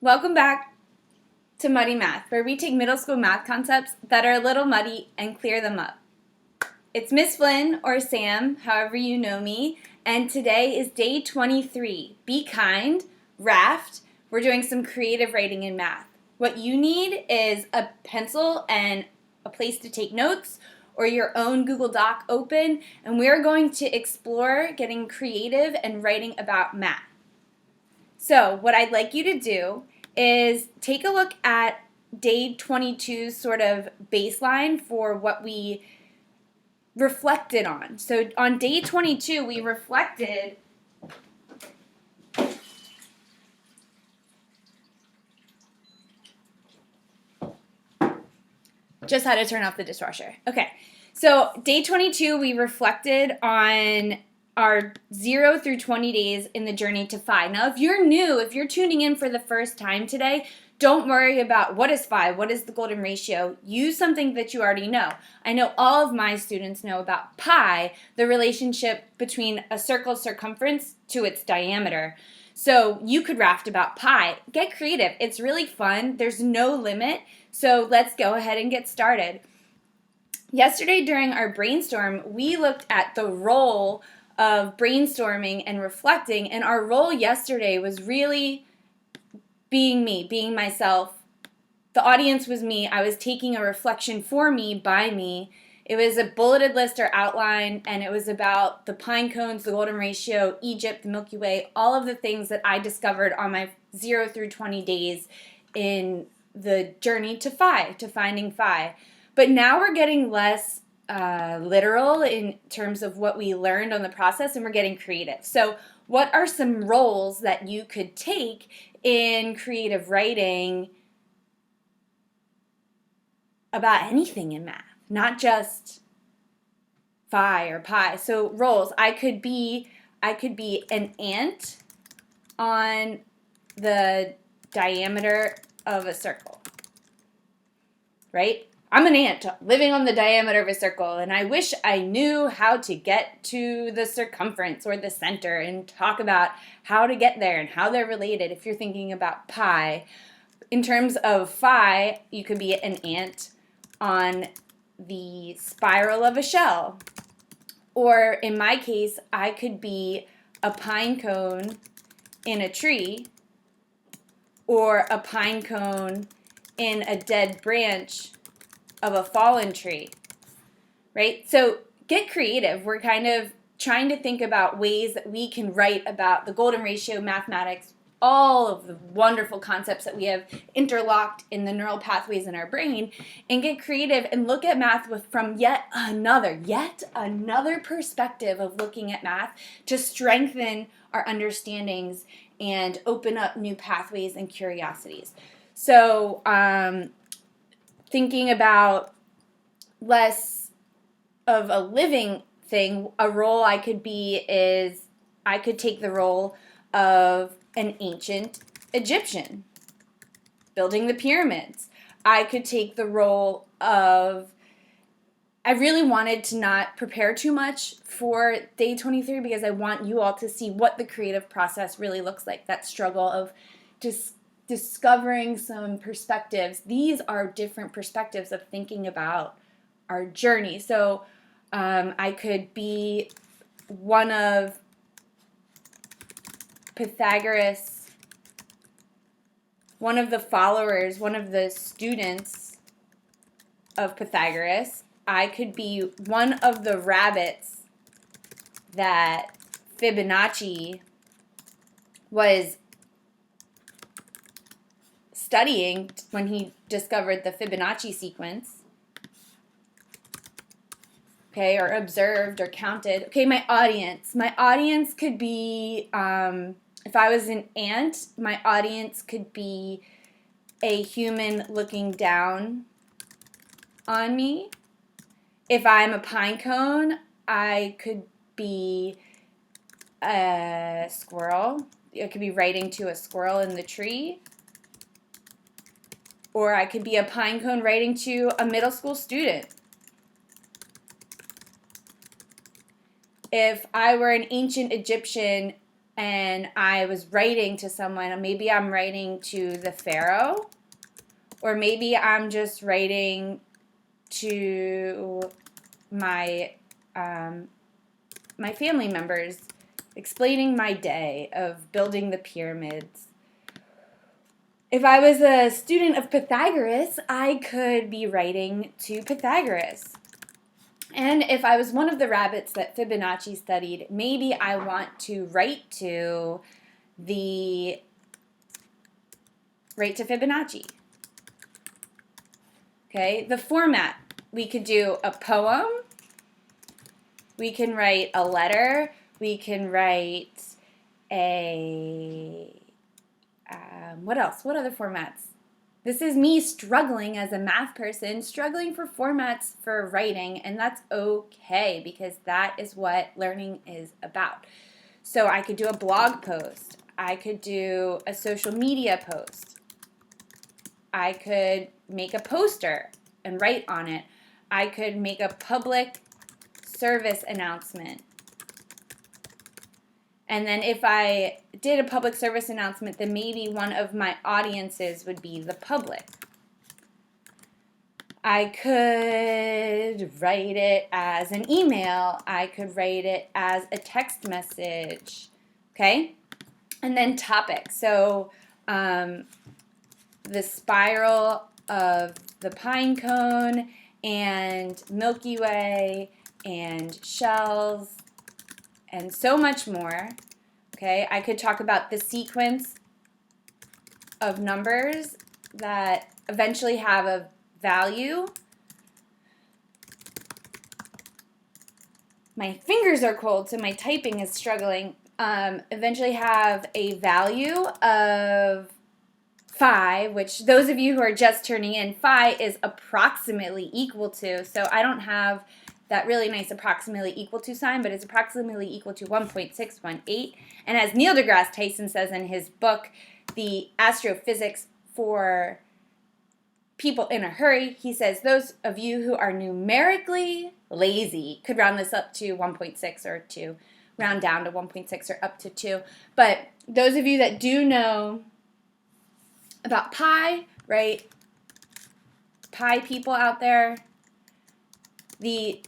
Welcome back to Muddy Math, where we take middle school math concepts that are a little muddy and clear them up. It's Miss Flynn, or Sam, however you know me, and today is day 23. Be kind, RAFT. We're doing some creative writing in math. What you need is a pencil and a place to take notes, or your own Google Doc open, and we're going to explore getting creative and writing about math. So what I'd like you to do is take a look at day 22's sort of baseline for what we reflected on. So on day 22, we reflected just had to turn off the dishwasher. Okay, so day 22, we reflected on our 0 through 20 days in the journey to phi. Now, if you're new, if you're tuning in for the first time today, don't worry about what is phi, what is the golden ratio. Use something that you already know. I know all of my students know about pi, the relationship between a circle's circumference to its diameter. So you could raft about pi. Get creative. It's really fun. There's no limit. So let's go ahead and get started. Yesterday during our brainstorm, we looked at the role of brainstorming and reflecting, and our role yesterday was really being me, being myself. The audience was me. I was taking a reflection for me, by me. It was a bulleted list or outline, and it was about the pine cones, the golden ratio, Egypt, the Milky Way, all of the things that I discovered on my 0 through 20 days in the journey to phi, to finding phi. But now we're getting less literal in terms of what we learned on the process, and we're getting creative. So what are some roles that you could take in creative writing about anything in math, not just phi or pi? So roles, I could be an ant on the diameter of a circle, right? I'm an ant living on the diameter of a circle, and I wish I knew how to get to the circumference or the center and talk about how to get there and how they're related. If you're thinking about pi, in terms of phi, you could be an ant on the spiral of a shell. Or in my case, I could be a pine cone in a tree, or a pine cone in a dead branch of a fallen tree, right? So get creative. We're kind of trying to think about ways that we can write about the golden ratio, mathematics, all of the wonderful concepts that we have interlocked in the neural pathways in our brain, and get creative and look at math from yet another perspective of looking at math to strengthen our understandings and open up new pathways and curiosities. So thinking about less of a living thing, a role I could be is I could take the role of an ancient Egyptian building the pyramids. I could take the role of, I really wanted to not prepare too much for day 23 because I want you all to see what the creative process really looks like, that struggle of just discovering some perspectives. These are different perspectives of thinking about our journey. So I could be one of Pythagoras, one of the followers, one of the students of Pythagoras. I could be one of the rabbits that Fibonacci was studying when he discovered the Fibonacci sequence, okay, or observed or counted. Okay, my audience could be, if I was an ant, my audience could be a human looking down on me. If I'm a pine cone, I could be a squirrel. I could be writing to a squirrel in the tree. Or I could be a pine cone writing to a middle school student. If I were an ancient Egyptian, and I was writing to someone, maybe I'm writing to the Pharaoh, or maybe I'm just writing to my my family members, explaining my day of building the pyramids. If I was a student of Pythagoras, I could be writing to Pythagoras. And if I was one of the rabbits that Fibonacci studied, maybe I want to write to Fibonacci. Okay, the format. We could do a poem. We can write a letter. We can write a, what else? What other formats? This is me struggling as a math person, struggling for formats for writing, and that's okay because that is what learning is about. So I could do a blog post. I could do a social media post. I could make a poster and write on it. I could make a public service announcement. And then if I did a public service announcement, then maybe one of my audiences would be the public. I could write it as an email. I could write it as a text message. Okay? And then topic. So the spiral of the pine cone and Milky Way and shells and so much more. Okay, I could talk about the sequence of numbers that eventually have a value. My fingers are cold, so my typing is struggling. Eventually have a value of phi, which those of you who are just turning in, phi is approximately equal to, so I don't have that really nice approximately equal to sign, but it's approximately equal to 1.618. And as Neil deGrasse Tyson says in his book, The Astrophysics for People in a Hurry, he says those of you who are numerically lazy could round this up to 1.6 or 2, round down to 1.6 or up to 2. But those of you that do know about pi, right? Pi people out there, the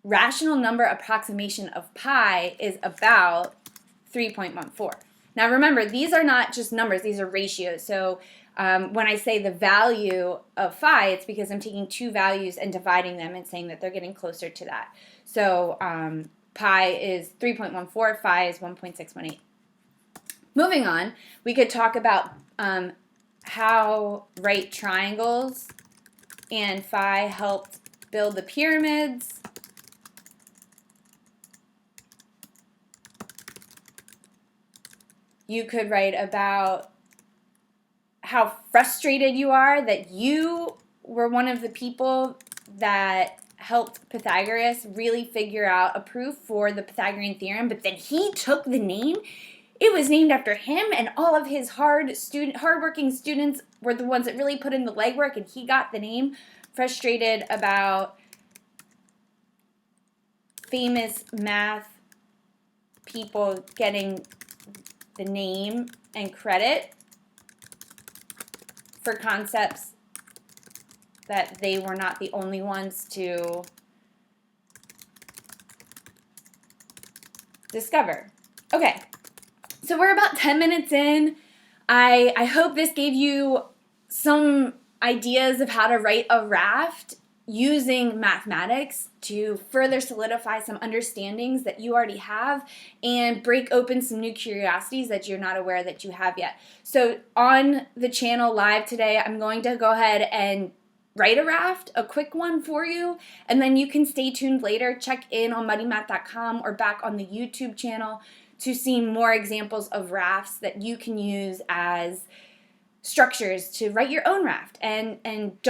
rational number approximation of pi is about 3.14. Now remember, these are not just numbers, these are ratios. So when I say the value of phi, it's because I'm taking two values and dividing them and saying that they're getting closer to that. So pi is 3.14, phi is 1.618. Moving on, we could talk about how right triangles and phi helped build the pyramids. You could write about how frustrated you are that you were one of the people that helped Pythagoras really figure out a proof for the Pythagorean theorem, but then he took the name. It was named after him, and all of his hardworking students were the ones that really put in the legwork, and he got the name. Frustrated about famous math people getting the name and credit for concepts that they were not the only ones to discover. Okay, so we're about 10 minutes in. I hope this gave you some ideas of how to write a raft using mathematics to further solidify some understandings that you already have and break open some new curiosities that you're not aware that you have yet. So on the channel live today, I'm going to go ahead and write a raft, a quick one for you, and then you can stay tuned later, check in on muddymath.com or back on the YouTube channel to see more examples of rafts that you can use as structures to write your own raft. And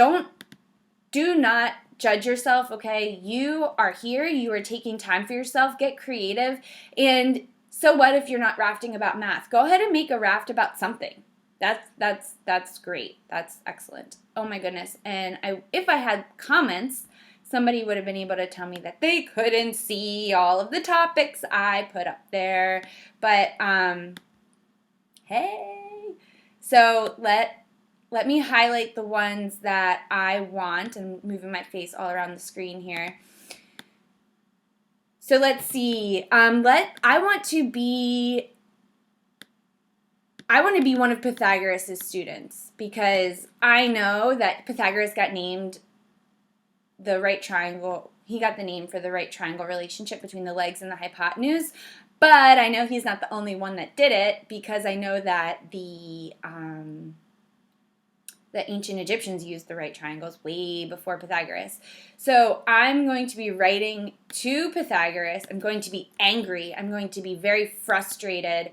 do not judge yourself, okay? You are here, you are taking time for yourself, get creative, and so what if you're not rafting about math? Go ahead and make a raft about something. That's great. That's excellent. Oh my goodness. And if I had comments, somebody would have been able to tell me that they couldn't see all of the topics I put up there. But, hey. So let me highlight the ones that I want. I'm moving my face all around the screen here. So let's see. I want to be one of Pythagoras' students because I know that Pythagoras got named the right triangle. He got the name for the right triangle relationship between the legs and the hypotenuse. But I know he's not the only one that did it because I know that the ancient Egyptians used the right triangles way before Pythagoras. So I'm going to be writing to Pythagoras. I'm going to be angry. I'm going to be very frustrated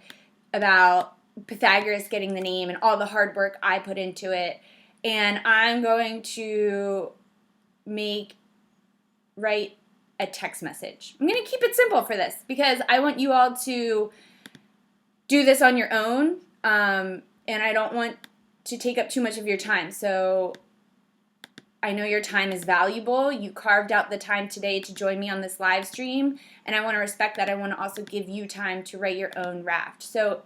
about Pythagoras getting the name and all the hard work I put into it. And I'm going to write a text message. I'm going to keep it simple for this because I want you all to do this on your own. And I don't want to take up too much of your time. So I know your time is valuable. You carved out the time today to join me on this live stream, and I want to respect that. I want to also give you time to write your own raft. So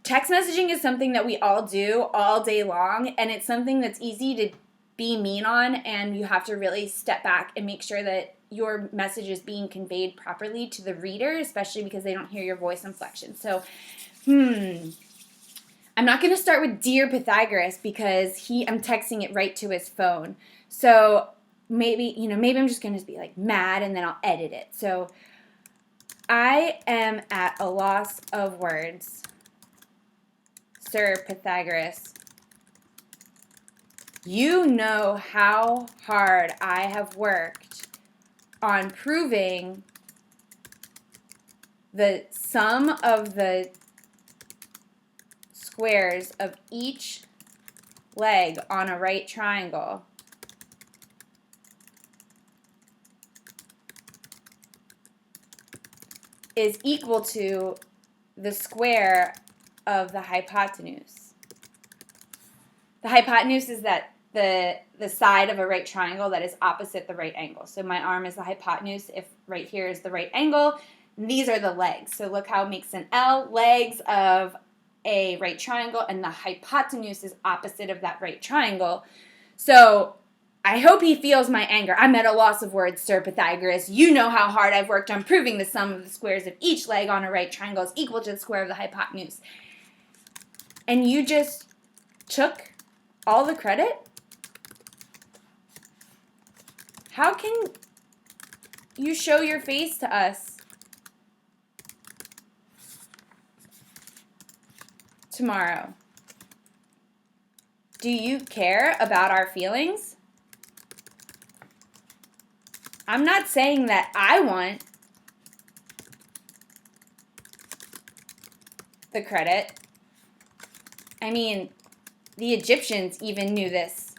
text messaging is something that we all do all day long, and it's something that's easy to be mean on, and you have to really step back and make sure that your message is being conveyed properly to the reader, especially because they don't hear your voice inflection. So, I'm not going to start with Dear Pythagoras because I'm texting it right to his phone. So maybe I'm just going to be like mad and then I'll edit it. So I am at a loss of words. Sir Pythagoras, you know how hard I have worked on proving the sum of the squares of each leg on a right triangle is equal to the square of the hypotenuse. The hypotenuse is the side of a right triangle that is opposite the right angle. So my arm is the hypotenuse. If right here is the right angle, these are the legs. So look how it makes an L, legs of a right triangle, and the hypotenuse is opposite of that right triangle. So I hope he feels my anger. I'm at a loss of words, Sir Pythagoras. You know how hard I've worked on proving the sum of the squares of each leg on a right triangle is equal to the square of the hypotenuse. And you just took all the credit? How can you show your face to us tomorrow? Do you care about our feelings? I'm not saying that I want the credit. I mean, the Egyptians even knew this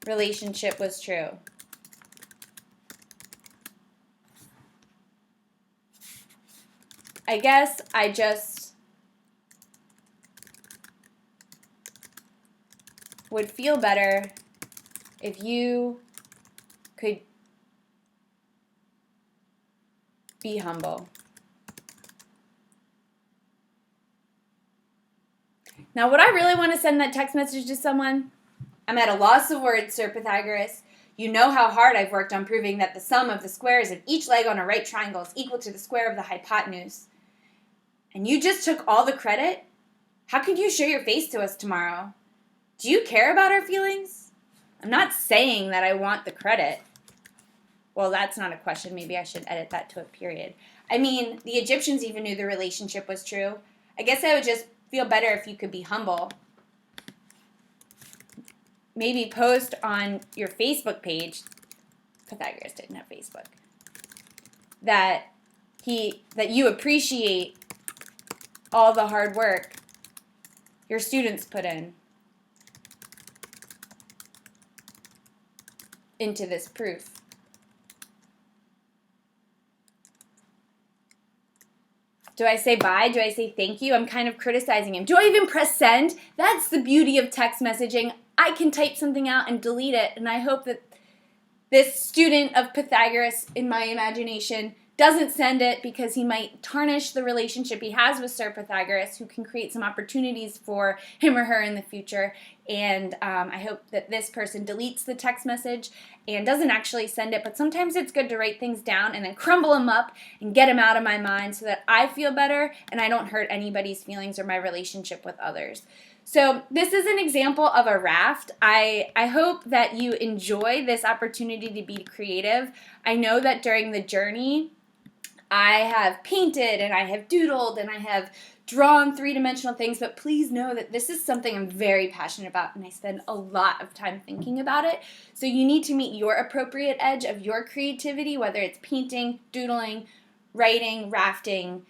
relationship was true. I guess I just would feel better if you could be humble. Now, would I really want to send that text message to someone? I'm at a loss of words, Sir Pythagoras. You know how hard I've worked on proving that the sum of the squares of each leg on a right triangle is equal to the square of the hypotenuse. And you just took all the credit? How could you show your face to us tomorrow? Do you care about our feelings? I'm not saying that I want the credit. Well, that's not a question. Maybe I should edit that to a period. I mean, the Egyptians even knew the relationship was true. I guess I would just feel better if you could be humble. Maybe post on your Facebook page, Pythagoras didn't have Facebook, that you appreciate all the hard work your students put into this proof. Do I say bye? Do I say thank you? I'm kind of criticizing him. Do I even press send? That's the beauty of text messaging. I can type something out and delete it, and I hope that this student of Pythagoras, in my imagination, doesn't send it because he might tarnish the relationship he has with Sir Pythagoras, who can create some opportunities for him or her in the future. And I hope that this person deletes the text message and doesn't actually send it. But sometimes it's good to write things down and then crumble them up and get them out of my mind so that I feel better and I don't hurt anybody's feelings or my relationship with others. So this is an example of a raft. I hope that you enjoy this opportunity to be creative. I know that during the journey, I have painted and I have doodled and I have drawn three-dimensional things, but please know that this is something I'm very passionate about and I spend a lot of time thinking about it. So you need to meet your appropriate edge of your creativity, whether it's painting, doodling, writing, rafting,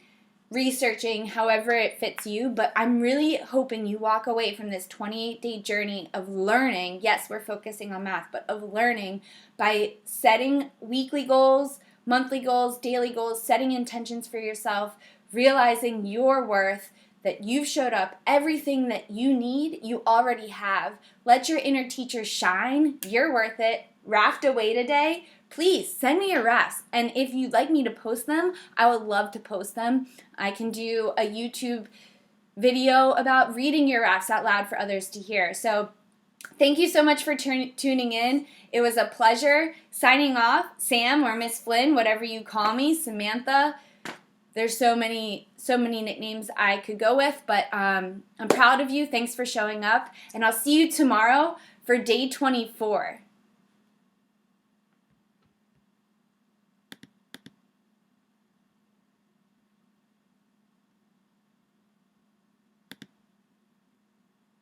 researching, however it fits you. But I'm really hoping you walk away from this 28-day journey of learning. Yes, we're focusing on math, but of learning by setting weekly goals, monthly goals, daily goals, setting intentions for yourself, realizing your worth, that you've showed up, everything that you need, you already have. Let your inner teacher shine. You're worth it. Raft away today. Please send me your rafts. And if you'd like me to post them, I would love to post them. I can do a YouTube video about reading your rafts out loud for others to hear. So thank you so much for tuning in. It was a pleasure. Signing off, Sam or Miss Flynn, whatever you call me, Samantha. There's so many nicknames I could go with, but I'm proud of you. Thanks for showing up, and I'll see you tomorrow for day 24.